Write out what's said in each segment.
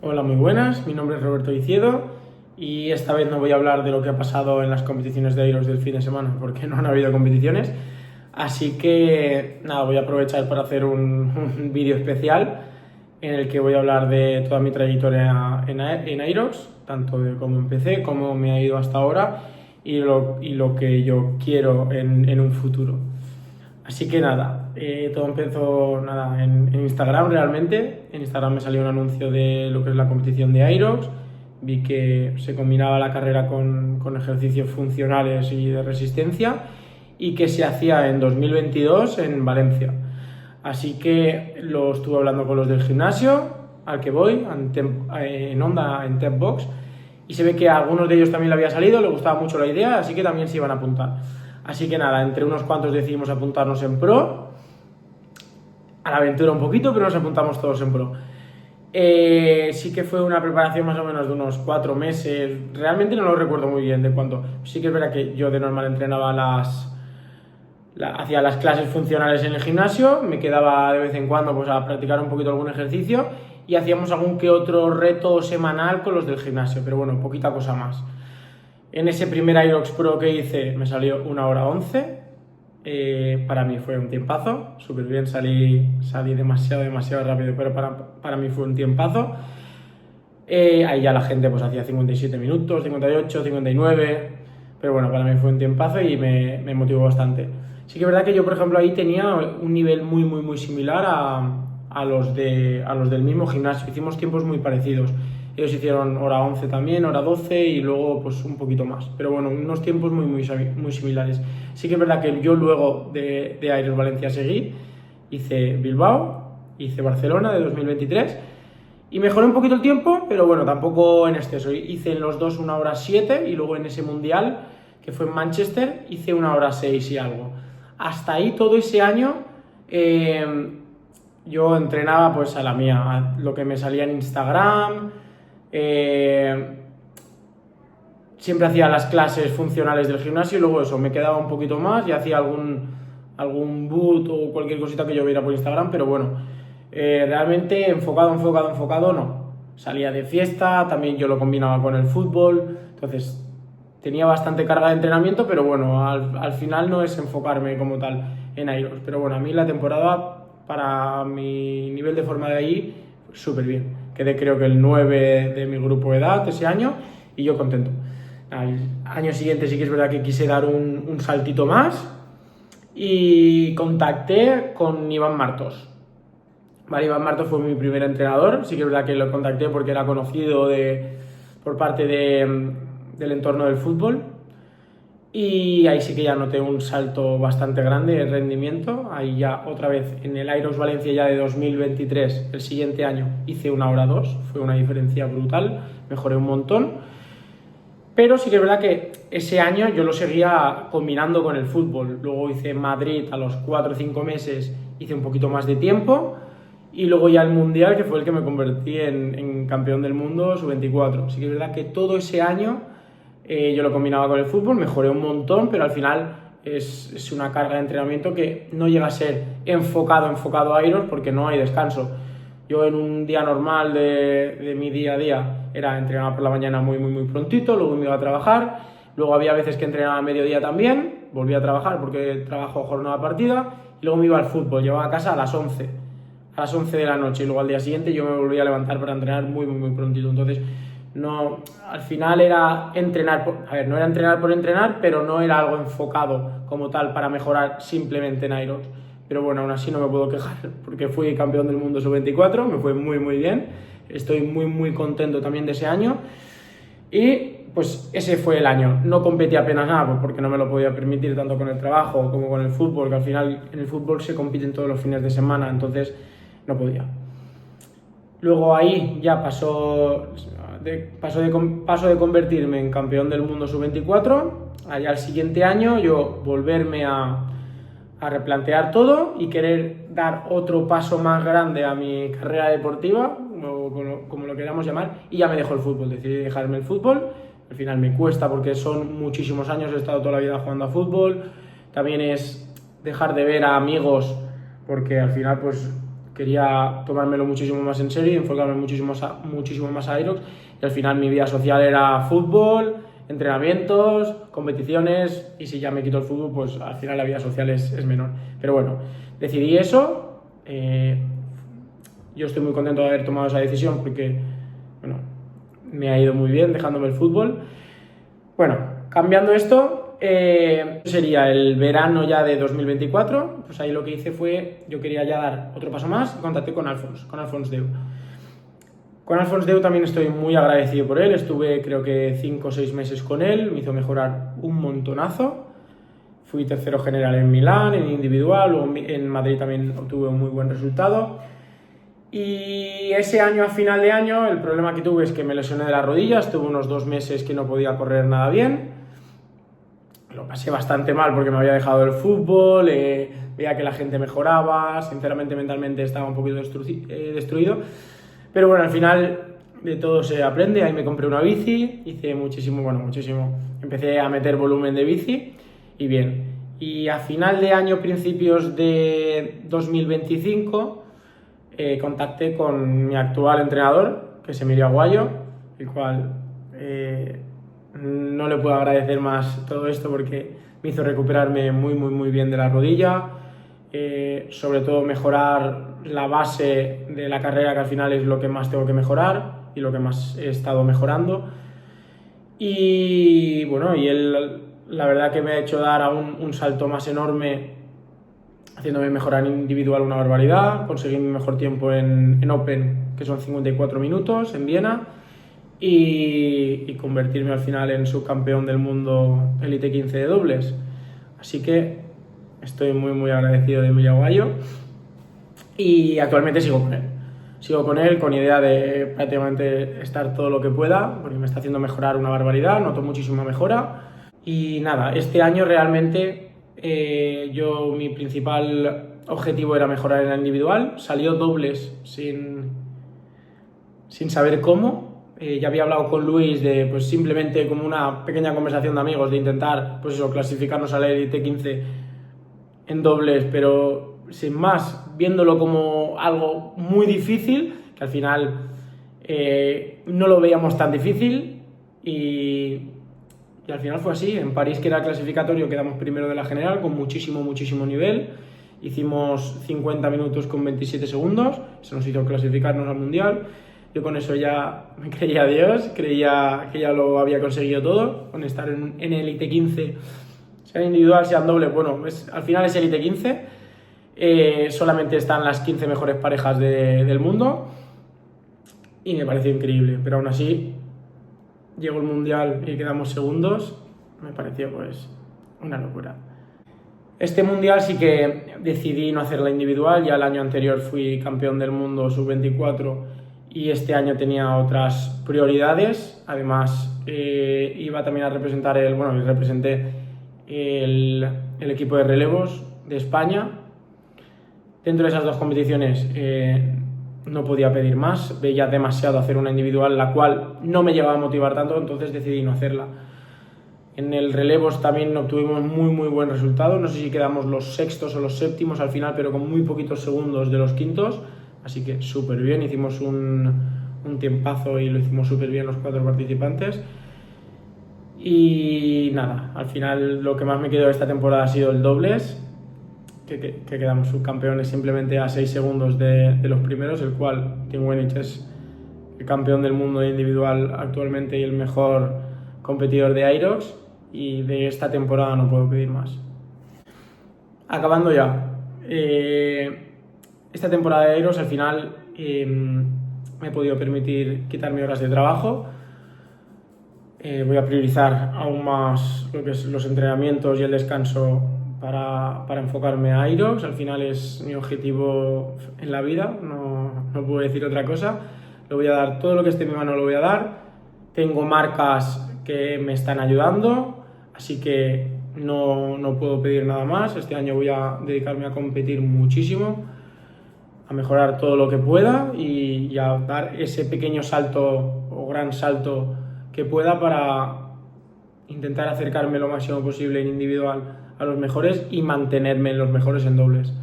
Hola, muy buenas, mi nombre es Roberto Iciedo y esta vez no voy a hablar de lo que ha pasado en las competiciones de Aeros del fin de semana porque no han habido competiciones, así que nada, voy a aprovechar para hacer un vídeo especial en el que voy a hablar de toda mi trayectoria en Aerox, tanto de cómo empecé, cómo me ha ido hasta ahora y lo que yo quiero en un futuro. Así que nada, todo empezó en Instagram realmente. En Instagram me salió un anuncio de lo que es la competición de Aerox. Vi que se combinaba la carrera con ejercicios funcionales y de resistencia y que se hacía en 2022 en Valencia. Así que lo estuve hablando con los del gimnasio al que voy, en Onda, en Tempbox, y se ve que a algunos de ellos también le había salido, le gustaba mucho la idea, así que también se iban a apuntar. Así que nada, entre unos cuantos decidimos apuntarnos en Pro, a la aventura un poquito, pero nos apuntamos todos en Pro. Sí que fue una preparación más o menos de unos 4 meses, realmente no lo recuerdo muy bien de cuánto. Sí que es verdad que yo de normal entrenaba hacía las clases funcionales en el gimnasio, me quedaba de vez en cuando pues a practicar un poquito algún ejercicio y hacíamos algún que otro reto semanal con los del gimnasio, pero bueno, poquita cosa más. En ese primer Aerox Pro que hice me salió 1 hora 11. Para mí fue un tiempazo, súper bien, salí demasiado rápido, pero para mí fue un tiempazo. Ahí ya la gente pues hacía 57 minutos, 58, 59, pero bueno, para mí fue un tiempazo y me motivó bastante. Sí que es verdad que yo, por ejemplo, ahí tenía un nivel muy similar a los del mismo gimnasio, hicimos tiempos muy parecidos. Ellos hicieron hora 11 también, hora 12 y luego pues un poquito más. Pero bueno, unos tiempos muy similares. Sí que es verdad que yo luego de Aeros Valencia seguí, hice Bilbao, hice Barcelona de 2023 y mejoré un poquito el tiempo, pero bueno, tampoco en exceso. Hice en los dos 1 hora 7 y luego en ese mundial, que fue en Manchester, hice 1 hora 6 y algo. Hasta ahí todo ese año yo entrenaba pues a la mía, a lo que me salía en Instagram. Siempre hacía las clases funcionales del gimnasio y luego eso, me quedaba un poquito más y hacía algún boot o cualquier cosita que yo viera por Instagram, pero bueno, realmente enfocado no. Salía de fiesta, también yo lo combinaba con el fútbol, entonces tenía bastante carga de entrenamiento, pero bueno, al final no es enfocarme como tal en Aeros. Pero bueno, a mí la temporada, para mi nivel de forma de ahí, súper bien. Quedé creo que el 9 de mi grupo de edad ese año y yo contento. Al año siguiente sí que es verdad que quise dar un saltito más y contacté con Iván Martos. Vale, Iván Martos fue mi primer entrenador, sí que es verdad que lo contacté porque era conocido por parte del entorno del fútbol y ahí sí que ya noté un salto bastante grande de rendimiento. Ahí ya otra vez en el Aeros Valencia ya de 2023, el siguiente año, hice 1 hora 2, fue una diferencia brutal, mejoré un montón. Pero sí que es verdad que ese año yo lo seguía combinando con el fútbol. Luego hice en Madrid a los 4 o 5 meses, hice un poquito más de tiempo. Y luego ya el Mundial, que fue el que me convertí en campeón del mundo sub-24. Sí que es verdad que todo ese año yo lo combinaba con el fútbol, mejoré un montón, pero al final es una carga de entrenamiento que no llega a ser enfocado a Aeros porque no hay descanso. Yo en un día normal de mi día a día era entrenar por la mañana muy prontito, luego me iba a trabajar, luego había veces que entrenaba a mediodía también, volvía a trabajar porque trabajo jornada partida, y luego me iba al fútbol, llegaba a casa a las 11 de la noche, y luego al día siguiente yo me volvía a levantar para entrenar muy prontito. Entonces, no, al final era entrenar, no era entrenar por entrenar, pero no era algo enfocado como tal para mejorar simplemente en Aeros. Pero bueno, aún así no me puedo quejar porque fui campeón del mundo sub-24, me fue muy bien, estoy muy contento también de ese año y pues ese fue el año. No competí apenas nada pues porque no me lo podía permitir tanto con el trabajo como con el fútbol, que al final en el fútbol se compiten todos los fines de semana, entonces no podía. Luego ahí ya paso de convertirme en campeón del mundo sub-24, allá al siguiente año yo volverme a replantear todo y querer dar otro paso más grande a mi carrera deportiva, como lo queramos llamar, y ya me dejó el fútbol, decidí dejarme el fútbol. Al final me cuesta porque son muchísimos años, he estado toda la vida jugando a fútbol, también es dejar de ver a amigos porque al final pues quería tomármelo muchísimo más en serio y enfocarme muchísimo más a Aerox, y al final mi vida social era fútbol, entrenamientos, competiciones, y si ya me quito el fútbol, pues al final la vida social es menor. Pero bueno, decidí eso. Yo estoy muy contento de haber tomado esa decisión porque, bueno, me ha ido muy bien dejándome el fútbol. Bueno, cambiando esto, sería el verano ya de 2024, pues ahí lo que hice fue, yo quería ya dar otro paso más y contacté con Alfons Deu. Con Alfons Deu también estoy muy agradecido por él, estuve creo que 5 o 6 meses con él, me hizo mejorar un montonazo. Fui tercero general en Milán, en individual, luego en Madrid también obtuve un muy buen resultado. Y ese año, a final de año, el problema que tuve es que me lesioné de las rodillas, estuve unos 2 meses que no podía correr nada bien. Lo pasé bastante mal porque me había dejado el fútbol, veía que la gente mejoraba, sinceramente mentalmente estaba un poquito destruido. Pero bueno, al final de todo se aprende, ahí me compré una bici, hice muchísimo, empecé a meter volumen de bici y bien. Y a final de año, principios de 2025, contacté con mi actual entrenador, que es Emilio Aguayo, el cual no le puedo agradecer más todo esto porque me hizo recuperarme muy bien de la rodilla, sobre todo mejorar la base de la carrera, que al final es lo que más tengo que mejorar y lo que más he estado mejorando. Y bueno, y él la verdad que me ha hecho dar aún un salto más enorme, haciéndome mejorar en individual una barbaridad. Conseguí mi mejor tiempo en Open, que son 54 minutos, en Viena, y convertirme al final en subcampeón del mundo Elite 15 de dobles. Así que estoy muy agradecido de Emilio Aguayo y actualmente sigo con él. Sigo con él con idea de prácticamente estar todo lo que pueda, porque me está haciendo mejorar una barbaridad, noto muchísima mejora. Y nada, este año realmente mi principal objetivo era mejorar en la individual. Salió dobles sin saber cómo. Ya había hablado con Luis de, pues simplemente como una pequeña conversación de amigos, de intentar, pues eso, clasificarnos a la Elite 15 en dobles, pero sin más, viéndolo como algo muy difícil, que al final no lo veíamos tan difícil, y al final fue así. En París, que era clasificatorio, quedamos primero de la general con muchísimo nivel. Hicimos 50 minutos con 27 segundos, se nos hizo clasificarnos al mundial. Yo con eso ya me creía Dios, creía que ya lo había conseguido todo, con estar en Elite 15, sea individual, sea en doble. Bueno, al final es Elite 15, solamente están las 15 mejores parejas del mundo, y me pareció increíble, pero aún así llegó el mundial y quedamos segundos, me pareció pues una locura. Este mundial sí que decidí no hacer la individual, ya el año anterior fui campeón del mundo sub-24 y este año tenía otras prioridades. Además iba también a representar representé el equipo de relevos de España. Dentro de esas dos competiciones no podía pedir más, veía demasiado hacer una individual, la cual no me llevaba a motivar tanto, entonces decidí no hacerla. En el relevos también obtuvimos muy buen resultado, no sé si quedamos los sextos o los séptimos al final, pero con muy poquitos segundos de los quintos, así que súper bien, hicimos un tiempazo y lo hicimos súper bien los 4 participantes. Y nada, al final lo que más me quedó de esta temporada ha sido el dobles, que quedamos subcampeones simplemente a 6 segundos de los primeros, el cual Tim Wenich es el campeón del mundo individual actualmente y el mejor competidor de Aerox, y de esta temporada no puedo pedir más. Acabando ya, esta temporada de Aerox al final me he podido permitir quitarme horas de trabajo. Voy a priorizar aún más lo que es los entrenamientos y el descanso para enfocarme a Aerox. Al final es mi objetivo en la vida, no puedo decir otra cosa. Lo voy a dar, todo lo que esté en mi mano lo voy a dar. Tengo marcas que me están ayudando, así que no puedo pedir nada más. Este año voy a dedicarme a competir muchísimo, a mejorar todo lo que pueda y a dar ese pequeño salto o gran salto que pueda para intentar acercarme lo máximo posible en individual a los mejores y mantenerme en los mejores en dobles.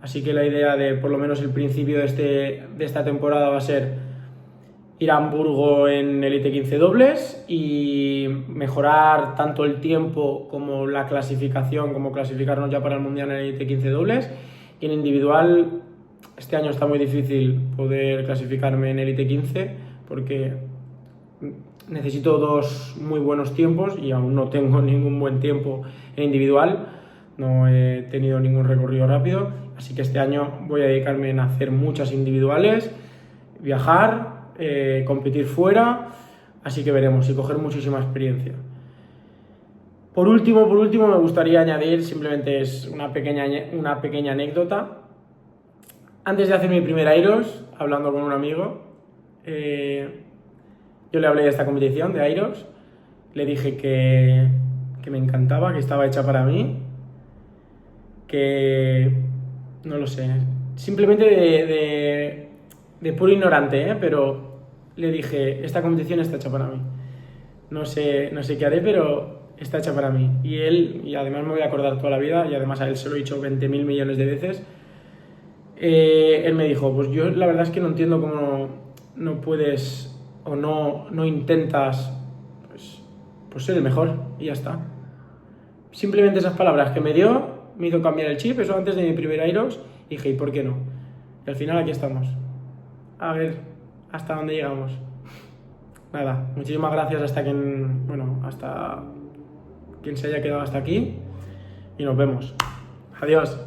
Así que la idea de, por lo menos el principio de esta temporada, va a ser ir a Hamburgo en Elite 15 dobles y mejorar tanto el tiempo como la clasificación, como clasificarnos ya para el Mundial en Elite 15 dobles. Y en individual, este año está muy difícil poder clasificarme en Elite 15 porque necesito 2 muy buenos tiempos y aún no tengo ningún buen tiempo en individual, no he tenido ningún recorrido rápido, así que este año voy a dedicarme en hacer muchas individuales, viajar, competir fuera, así que veremos y coger muchísima experiencia. Por último, me gustaría añadir, simplemente es una pequeña anécdota. Antes de hacer mi primer Airos, hablando con un amigo, yo le hablé de esta competición de Airos, le dije que me encantaba, que estaba hecha para mí, que no lo sé, simplemente de puro ignorante, pero le dije, esta competición está hecha para mí. No sé qué haré, pero está hecha para mí. Y él, y además me voy a acordar toda la vida, y además a él se lo he dicho 20.000 millones de veces, él me dijo, pues yo la verdad es que no entiendo cómo no puedes o no intentas pues ser el mejor, y ya está. Simplemente esas palabras que me dio me hizo cambiar el chip, eso antes de mi primer Airos, y dije, ¿y por qué no? Y al final aquí estamos. A ver hasta dónde llegamos. Nada, muchísimas gracias hasta quien se haya quedado hasta aquí, y nos vemos. Adiós.